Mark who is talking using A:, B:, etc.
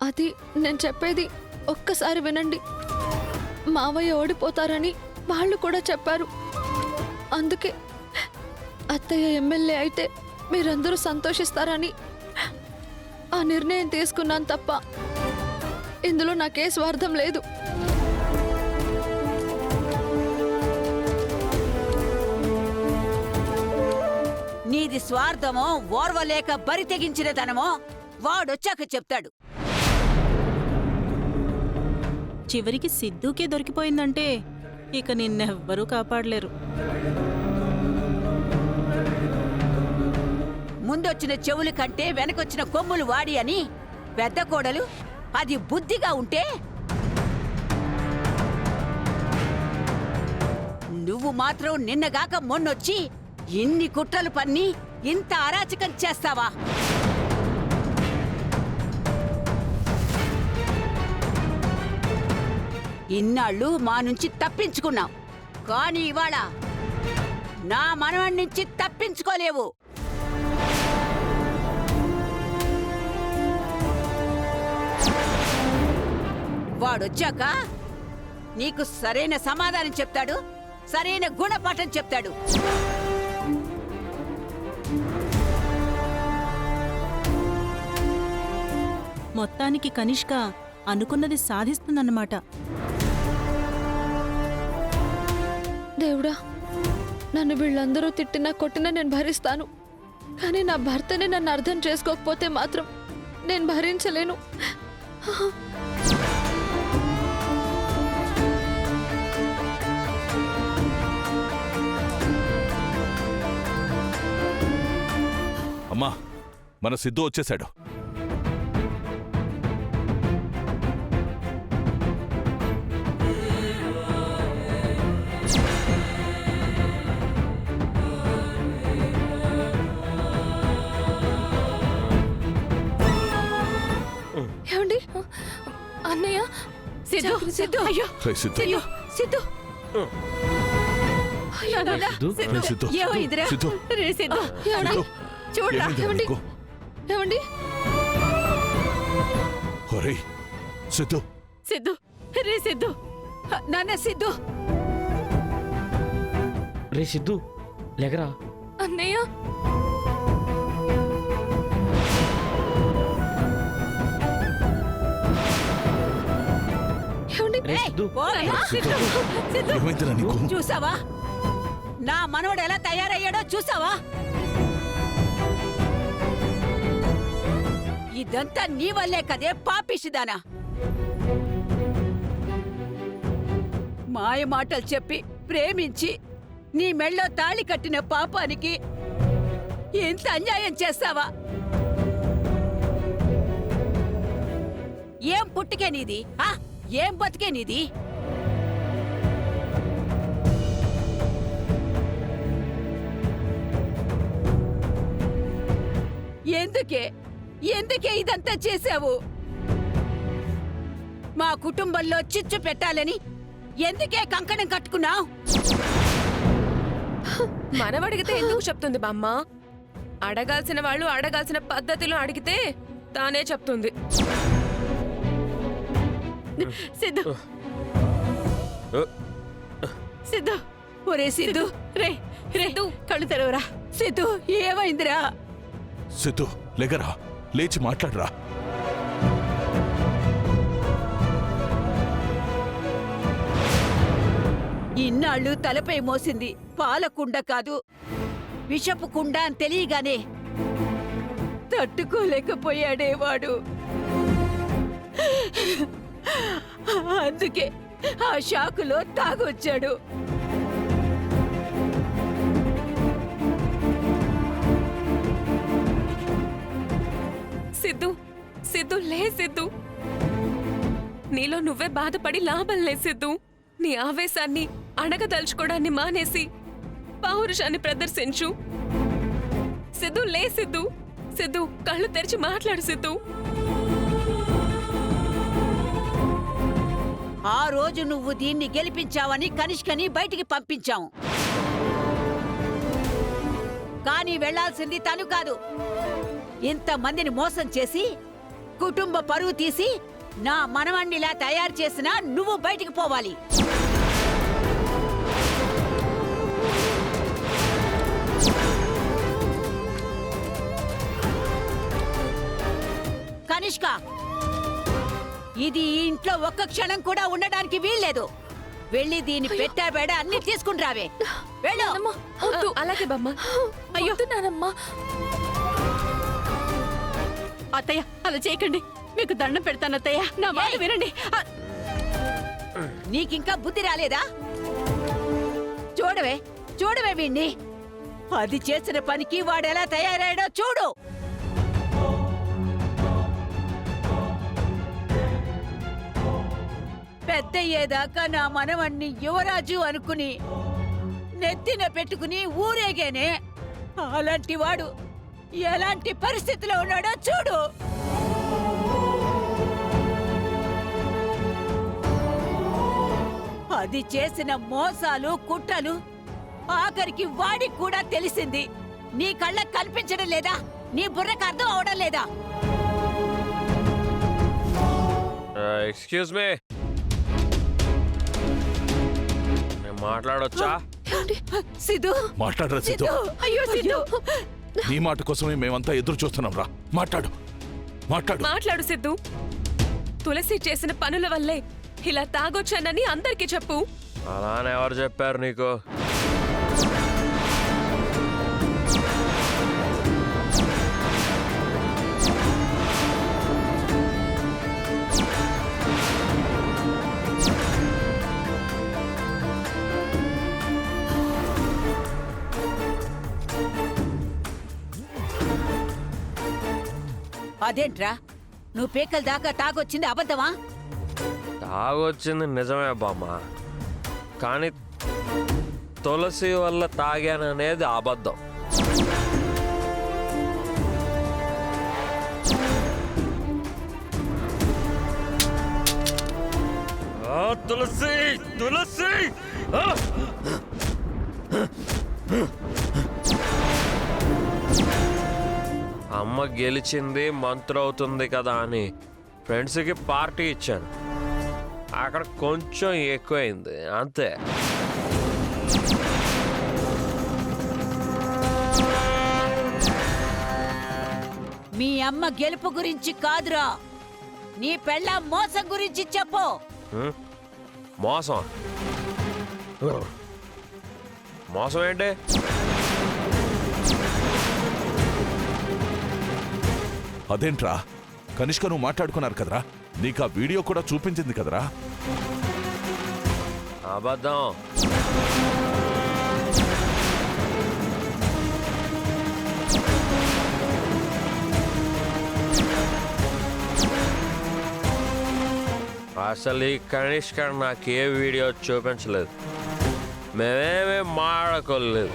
A: అది నేను చెప్పేది ఒక్కసారి వినండి. మావయ్య ఓడిపోతారని వాళ్ళు కూడా చెప్పారు. అందుకే అత్తయ్య ఎమ్మెల్యే అయితే మీరందరూ సంతోషిస్తారని ఆ నిర్ణయం తీసుకున్నాను తప్ప ఇందులో నాకే స్వార్థం లేదు.
B: నీది స్వార్థమో ఓర్వలేక బరి తెగించిన తనమో వాడొచ్చాక చెప్తాడు.
C: చివరికి సిద్ధుకే దొరికిపోయిందంటే ఇక నిన్నెవ్వరూ కాపాడలేరు.
B: ముందొచ్చిన చెవుల కంటే వెనకొచ్చిన కొమ్ములు వాడి అని పెద్ద కోడలు అది బుద్ధిగా ఉంటే నువ్వు మాత్రం నిన్నగాక మొన్నొచ్చి ఇన్ని కుట్రలు పన్ని ఇంత అరాచకం చేస్తావా? ఇన్నాళ్ళు మా నుంచి తప్పించుకున్నావు, కానీ ఇవాళ నా మనవడి నుంచి తప్పించుకోలేవు. వాడొచ్చాక నీకు సరైన సమాధానం చెప్తాడు, సరైన గుణపాఠం చెప్తాడు.
C: మొత్తానికి కనిష్క అనుకున్నది సాధిస్తుందన్నమాట.
A: దేవుడా, నన్ను వీళ్ళందరూ తిట్టినా కొట్టినా నేను భరిస్తాను. కానీ నా భర్తని నన్ను అర్థం చేసుకోకపోతే మాత్రం నేను భరించలేను.
D: అమ్మా, మన సిద్ధు వచ్చేశాడు.
A: ఏమండి అన్నయ్య?
B: సిద్ధు, సిద్ధు, అయ్యో,
D: రేయ్ సిద్ధు,
B: సిద్ధు, సిద్ధు.
A: అయ్యో, నాన్న.
D: రేయ్ సిద్ధు,
B: ఏమైందిరా?
D: సిద్ధు,
B: రే సిద్ధు,
A: ఏమండి?
D: సిద్ధు,
B: చూడరా.
D: ఏమైందిరా
A: ఏమండి?
D: నీకు?
A: ఏమండి?
D: ఒరేయ్ సిద్ధు,
B: సిద్ధు, రే సిద్ధు, నాన్న సిద్ధు.
E: రే సిద్ధు, లేకరా.
A: అన్నయ్య, ఏమండి?
E: రే
B: ఏయ్,
E: సిద్ధు,
B: పోరా, సిద్ధు, సిద్ధు.
D: ఏమైందిరా నీకు?
B: చూసావా నా మనవడు ఎలా తయారయ్యాడో? చూసావా? ఇదంతా నీ వల్లే కదే పాపిషిదానా. మాయ మాటలు చెప్పి ప్రేమించి నీ మెళ్ళో తాళి కట్టిన పాపానికి ఎంత అన్యాయం చేస్తావా? ఏం పుట్టుకే నీది? ఏం బతికే నీది? ఎందుకే ఇదంతా చేశావు? మా కుటుంబంలో చిచ్చు పెట్టాలని ఎందుకే కంకణం కట్టుకున్నావు?
F: మనవడిగితే ఎందుకు చెప్తుంది బామ్మ? అడగాల్సిన వాళ్ళు అడగాల్సిన పద్ధతిలో అడిగితే తానే చెప్తుంది.
B: సిద్ధు, సిద్ధు, ఒరే సిద్ధు, రే రే, కళ్ళు తెరవరా. సిద్ధు, ఏమైందిరా?
D: సిద్ధు, లేకరా, లేచి మాట్లాడరా.
B: ఇన్నాళ్ళు తలపై మోసింది పాలకుండ కాదు, విషపు కుండ అని తెలియగానే తట్టుకోలేకపోయాడే వాడు. అందుకే ఆ షాకులో తాగొచ్చాడు.
F: సిద్ధు, సిద్ధు, లే సిద్ధు. నీలో నువ్వే బాధపడి లాభం లే సిద్ధు. నీ ఆవేశాన్ని అణగదలుచుకోవడాన్ని మానేసి పౌరుషాన్ని ప్రదర్శించు. సిద్ధు, లే సిద్ధు. సిద్ధు, కళ్ళు తెరిచి మాట్లాడు సిద్ధు.
B: ఆ రోజు నువ్వు దీన్ని గెలిపించావని కనిష్కని బయటికి పంపించావు. కానీ వెళ్లాల్సింది తను కాదు. ఇంతమందిని మోసం చేసి కుటుంబ పరువు తీసి నా మనవణ్ణిలా తయారు చేసినా నువ్వు బయటికి పోవాలి. కనిష్క, ఇది ఈ ఇంట్లో ఒక్క క్షణం కూడా ఉండడానికి వీల్లేదు. వెళ్ళి దీని పెట్టబేడ అన్ని తీసుకుని రావే. వెళ్ళు.
F: అలాగే బామ్మ.
A: అయ్యో నానమ్మా,
G: అత్తయ్య అలా చేయకండి, మీకు దండం పెడతాను అత్తయ్య, నా మాట
B: ఏయ్!
G: వినండి.
B: నీకింకా బుద్ధి రాలేదా? చూడవే చూడవే వీణ్ణి. అది చేసిన పనికి వాడెలా తయారయ్యాడో చూడు. పెద్దయ్యేదాకా నా మనవణ్ణి యువరాజు అనుకుని నెత్తిన పెట్టుకుని ఊరేగేనే. అలాంటి వాడు ఎలాంటి పరిస్థితిలో ఉన్నాడో చూడు. అది చేసిన మోసాలు కుట్రలు ఆఖరికి వాడికి కూడా తెలిసింది. నీ కళ్ళకు కనిపించడం లేదా? నీ బుర్రకు అర్థం అవడం లేదా?
H: ఎక్స్క్యూజ్ మీ, నేను మాట్లాడొచ్చా?
B: సిద్ధు,
D: మాట్లాడరా సిద్ధు.
B: అయ్యో సిద్ధు,
D: నీ మాట కోసమే మేమంతా ఎదురు చూస్తున్నాం రా. మాట్లాడు మాట్లాడు.
F: మాట్లాడు సిద్ధు. తులసి చేసిన పనుల వల్లే ఇలా తాగొచ్చానని అందరికీ చెప్పు.
H: అలానే ఎవరు చెప్పారు నీకు?
B: అదేంట్రా నువ్వు పేకల దాకా తాగొచ్చింది అబద్ధమా?
H: తాగొచ్చింది నిజమే బామ్మ, కానీ తులసి వల్ల తాగాననేది అబద్ధం. తులసి తులసి అమ్మ గెలిచింది మంత్రి అవుతుంది కదా అని ఫ్రెండ్స్కి పార్టీ ఇచ్చాను. అక్కడ కొంచెం ఎక్కువైంది అంతే.
B: మీ అమ్మ గెలుపు గురించి కాదురా, నీ పెళ్ళాం మోసం గురించి చెప్పు.
H: మోసం మోసం ఏంటి?
D: అదేంట్రా, కనిష్క నువ్వు మాట్లాడుకున్నారు కదరా, నీకు ఆ వీడియో కూడా చూపించింది కదరా.
H: అబద్ధం. అసలు ఈ కనిష్క నాకు ఏ వీడియో చూపించలేదు, మేమేమీ మాట్లాడుకోలేదు.